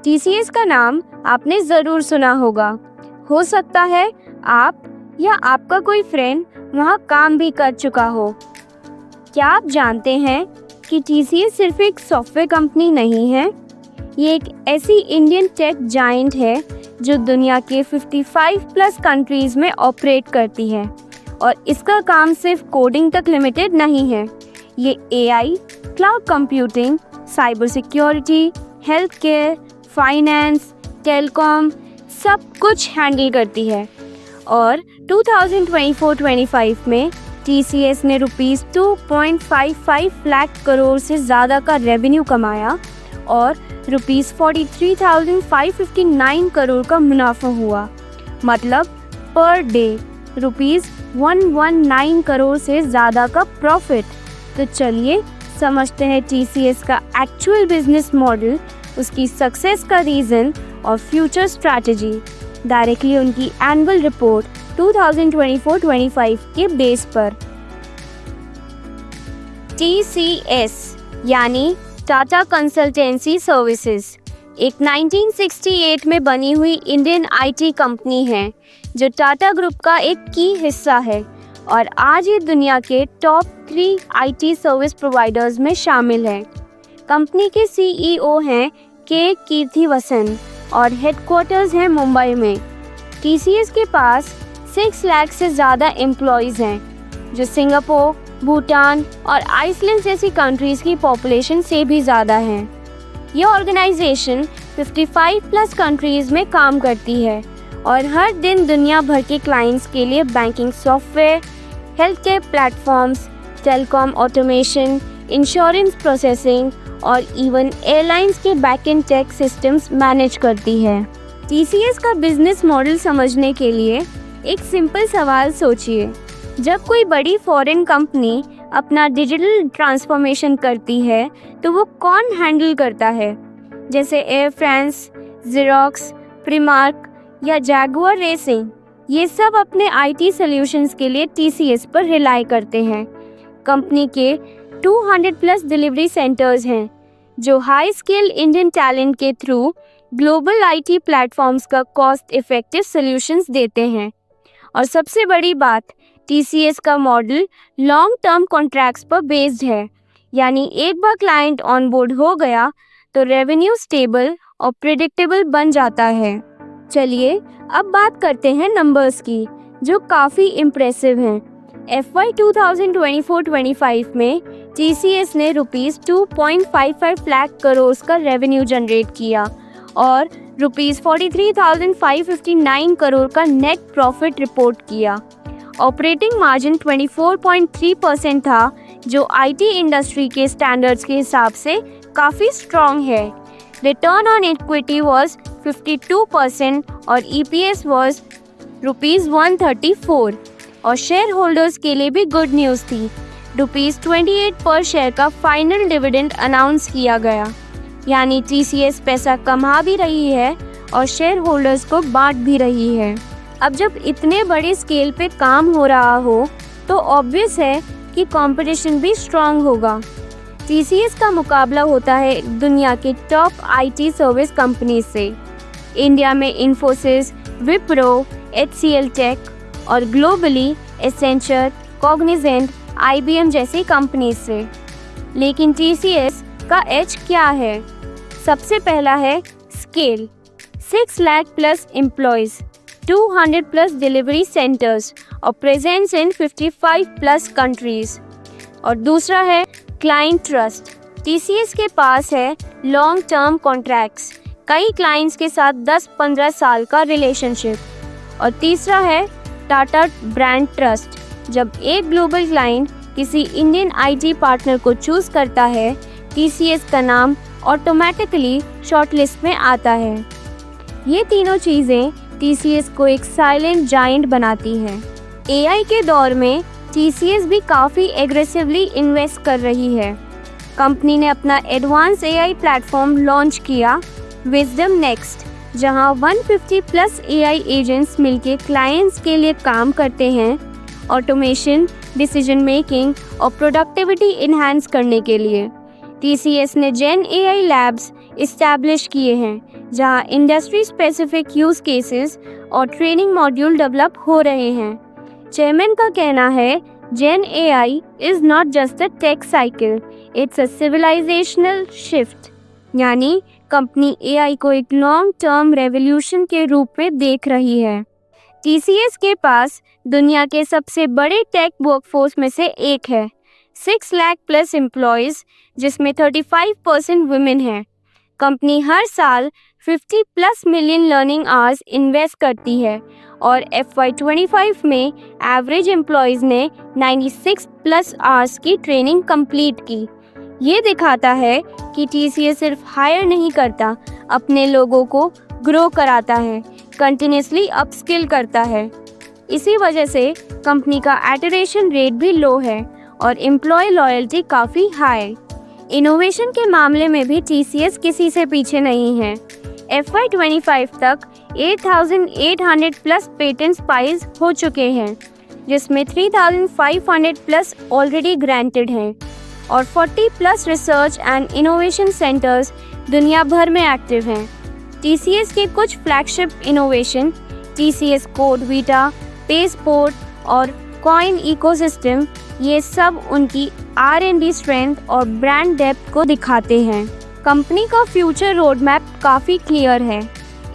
TCS का नाम आपने ज़रूर सुना होगा। हो सकता है आप या आपका कोई फ्रेंड वहाँ काम भी कर चुका हो। क्या आप जानते हैं कि टीसीएस सिर्फ एक सॉफ्टवेयर कंपनी नहीं है? ये एक ऐसी इंडियन टेक जायंट है जो दुनिया के 55 प्लस कंट्रीज़ में ऑपरेट करती है। और इसका काम सिर्फ कोडिंग तक लिमिटेड नहीं है। ये AI, cloud computing, cyber security, health care, finance, telecom सब कुछ हैंडल करती है। और 2024-25 में टीसीएस ने रुपीस 2.55 लाख करोड़ से ज़्यादा का रेवेन्यू कमाया और रुपीस 43,559 करोड़ का मुनाफा हुआ। मतलब पर डे रुपीस 119 करोड़ से ज़्यादा का प्रॉफिट। तो चलिए समझते हैं टीसीएस का एक्चुअल बिजनेस मॉडल, उसकी सक्सेस का रीज़न और फ्यूचर स्ट्रैटेजी डायरेक्टली उनकी एनुअल रिपोर्ट 2024-25 के बेस पर। टीसीएस यानी टाटा कंसल्टेंसी सर्विसेज एक 1968 में बनी हुई इंडियन आईटी कंपनी है जो टाटा ग्रुप का एक की हिस्सा है और आज ये दुनिया के टॉप 3 आईटी सर्विस प्रोवाइडर्स में शामिल है। कंपनी के सीईओ हैं के कीर्तिवसन और हेडक्वार्टर्स हैं मुंबई में। टीसीएस के पास 6 लाख से ज़्यादा एम्प्लॉयज़ हैं जो सिंगापुर, भूटान और आइसलैंड जैसी कंट्रीज़ की पॉपुलेशन से भी ज़्यादा हैं। यह ऑर्गेनाइजेशन 55 प्लस कंट्रीज़ में काम करती है और हर दिन दुनिया भर के क्लाइंट्स के लिए banking software, health care platforms, telecom automation, insurance processing और इवन एयरलाइंस के बैकएंड टेक सिस्टम्स मैनेज करती है। टीसीएस का बिजनेस मॉडल समझने के लिए एक सिंपल सवाल सोचिए। जब कोई बड़ी फॉरेन कंपनी अपना डिजिटल ट्रांसफॉर्मेशन करती है तो वो कौन हैंडल करता है? जैसे एयर फ्रांस, ज़ेरोक्स, प्रीमार्क या जैगुआर रेसिंग, ये सब अपने आईटी सॉल्यूशंस के लिए टीसीएस पर रिलाई करते हैं। कंपनी के 200 प्लस डिलीवरी सेंटर्स हैं जो हाई स्किल इंडियन टैलेंट के थ्रू ग्लोबल आईटी प्लेटफॉर्म्स का कॉस्ट इफेक्टिव सॉल्यूशंस देते हैं। और सबसे बड़ी बात, टीसीएस का मॉडल लॉन्ग टर्म कॉन्ट्रैक्ट्स पर बेस्ड है, यानी एक बार क्लाइंट ऑन बोर्ड हो गया तो रेवेन्यू स्टेबल और प्रिडिक्टेबल बन जाता है। चलिए अब बात करते हैं नंबर्स की जो काफ़ी इम्प्रेसिव हैं। FY 2024-25 में टीसीएस ने रुपीस 2.55 लाख करोड़ का रेवेन्यू जनरेट किया और रुपीस 43,559 करोड़ का नेट प्रॉफिट रिपोर्ट किया। ऑपरेटिंग मार्जिन 24.3% था जो आईटी इंडस्ट्री के स्टैंडर्ड्स के हिसाब से काफ़ी स्ट्रॉन्ग है। रिटर्न ऑन इक्विटी वॉज 52% और EPS वॉज रुपीस 134 और शेयर होल्डर्स के लिए भी गुड न्यूज़ थी। रुपीस 28 पर शेयर का फाइनल डिविडेंड अनाउंस किया गया, यानी टीसीएस पैसा कमा भी रही है और शेयर होल्डर्स को बांट भी रही है। अब जब इतने बड़े स्केल पे काम हो रहा हो तो ऑब्वियस है कि कंपटीशन भी स्ट्रांग होगा। टीसीएस का मुकाबला होता है दुनिया के टॉप आईटी सर्विस कंपनी से। इंडिया में इन्फोसिस, विप्रो, HCL टेक और ग्लोबली एसेंचर, कॉग्निजेंट, IBM जैसी कंपनीज से। लेकिन टीसीएस का एज क्या है? सबसे पहला है scale. 6 lakh plus employees, 200 plus delivery centres और प्रेजेंस इन 55 प्लस कंट्रीज़। और दूसरा है क्लाइंट ट्रस्ट। टीसीएस के पास है लॉन्ग टर्म कॉन्ट्रैक्ट्स, कई क्लाइंट्स के साथ 10-15 साल का रिलेशनशिप। और तीसरा है टाटा ब्रांड ट्रस्ट। जब एक ग्लोबल क्लाइंट किसी इंडियन आईटी पार्टनर को चूज़ करता है, टीसीएस का नाम ऑटोमेटिकली शॉर्टलिस्ट में आता है। ये तीनों चीज़ें टीसीएस को एक साइलेंट जायंट बनाती हैं। एआई के दौर में टीसीएस भी काफ़ी एग्रेसिवली इन्वेस्ट कर रही है। कंपनी ने अपना एडवांस एआई प्लेटफॉर्म लॉन्च किया, विजडम नेक्स्ट, जहां 150 प्लस एआई एजेंट्स मिलकर क्लाइंट्स के लिए काम करते हैं ऑटोमेशन, डिसीजन मेकिंग और प्रोडक्टिविटी इन्हांस करने के लिए। टीसीएस ने जेन एआई लैब्स, इस्टेब्लिश किए हैं, जहां इंडस्ट्री स्पेसिफिक यूज केसेस और ट्रेनिंग मॉड्यूल डेवलप हो रहे हैं। चेयरमैन का कहना है, gen AI is not just a tech cycle, it's a civilizational shift. यानी कंपनी एआई को एक लॉन्ग टर्म रेवोल्यूशन के रूप में देख रही है। टीसीएस के पास दुनिया के सबसे बड़े टेक वर्कफोर्स में से एक है, 6 लाख प्लस एम्प्लॉयज़, जिसमें 35% वुमेन हैं। कंपनी हर साल 50 plus million learning hours invest करती है और FY25 में एवरेज एम्प्लॉयज़ ने 96 प्लस आवर्स की ट्रेनिंग कंप्लीट की। ये दिखाता है कि टीसीएस सिर्फ हायर नहीं करता, अपने लोगों को ग्रो कराता है, कंटिन्यूसली अपस्किल करता है। इसी वजह से कंपनी का एटरेशन रेट भी लो है और एम्प्लॉय लॉयल्टी काफ़ी हाई। इनोवेशन के मामले में भी टीसीएस किसी से पीछे नहीं है। FY25 तक 8,800 प्लस पेटेंट्स फाइल हो चुके हैं, जिसमें 3,500 प्लस ऑलरेडी ग्रांटेड हैं और 40 plus research and innovation centres दुनिया भर में एक्टिव हैं। टीसीएस के कुछ flagship innovation, TCS code Vita, Paceport और कॉइन इकोसिस्टम, ये सब उनकी R&D स्ट्रेंथ और ब्रांड डेप्थ को दिखाते हैं। कंपनी का फ्यूचर रोड मैप काफ़ी क्लियर है,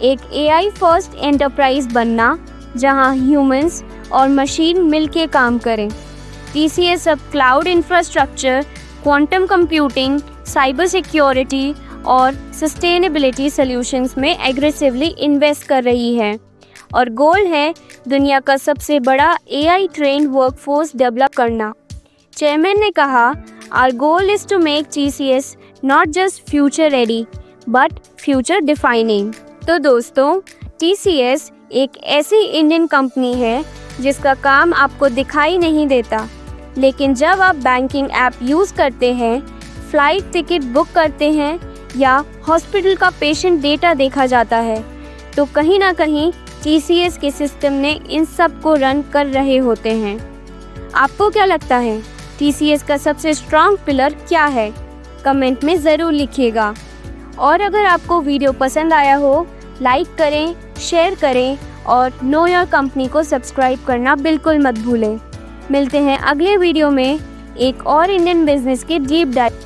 एक AI फर्स्ट एंटरप्राइज बनना जहां ह्यूमंस और मशीन मिलके काम करें। टीसीएस अब cloud infrastructure, quantum computing, cyber security और सस्टेनेबिलिटी सॉल्यूशंस में एग्रेसिवली इन्वेस्ट कर रही है और गोल है दुनिया का सबसे बड़ा AI ट्रेंड वर्कफोर्स डेवलप करना। चेयरमैन ने कहा, our goal is to make TCS not just future ready but future defining. तो दोस्तों, TCS एक ऐसी इंडियन कंपनी है जिसका काम आपको दिखाई नहीं देता, लेकिन जब आप बैंकिंग ऐप यूज़ करते हैं, फ्लाइट टिकट बुक करते हैं या हॉस्पिटल का पेशेंट डेटा देखा जाता है, तो कहीं ना कहीं TCS के सिस्टम ने इन सब को रन कर रहे होते हैं। आपको क्या लगता है, TCS का सबसे स्ट्रॉन्ग पिलर क्या है? कमेंट में ज़रूर लिखिएगा। और अगर आपको वीडियो पसंद आया हो, लाइक करें, शेयर करें और नो योर कंपनी को सब्सक्राइब करना बिल्कुल मत भूलें। मिलते हैं अगले वीडियो में एक और इंडियन बिजनेस के डीप डाइव।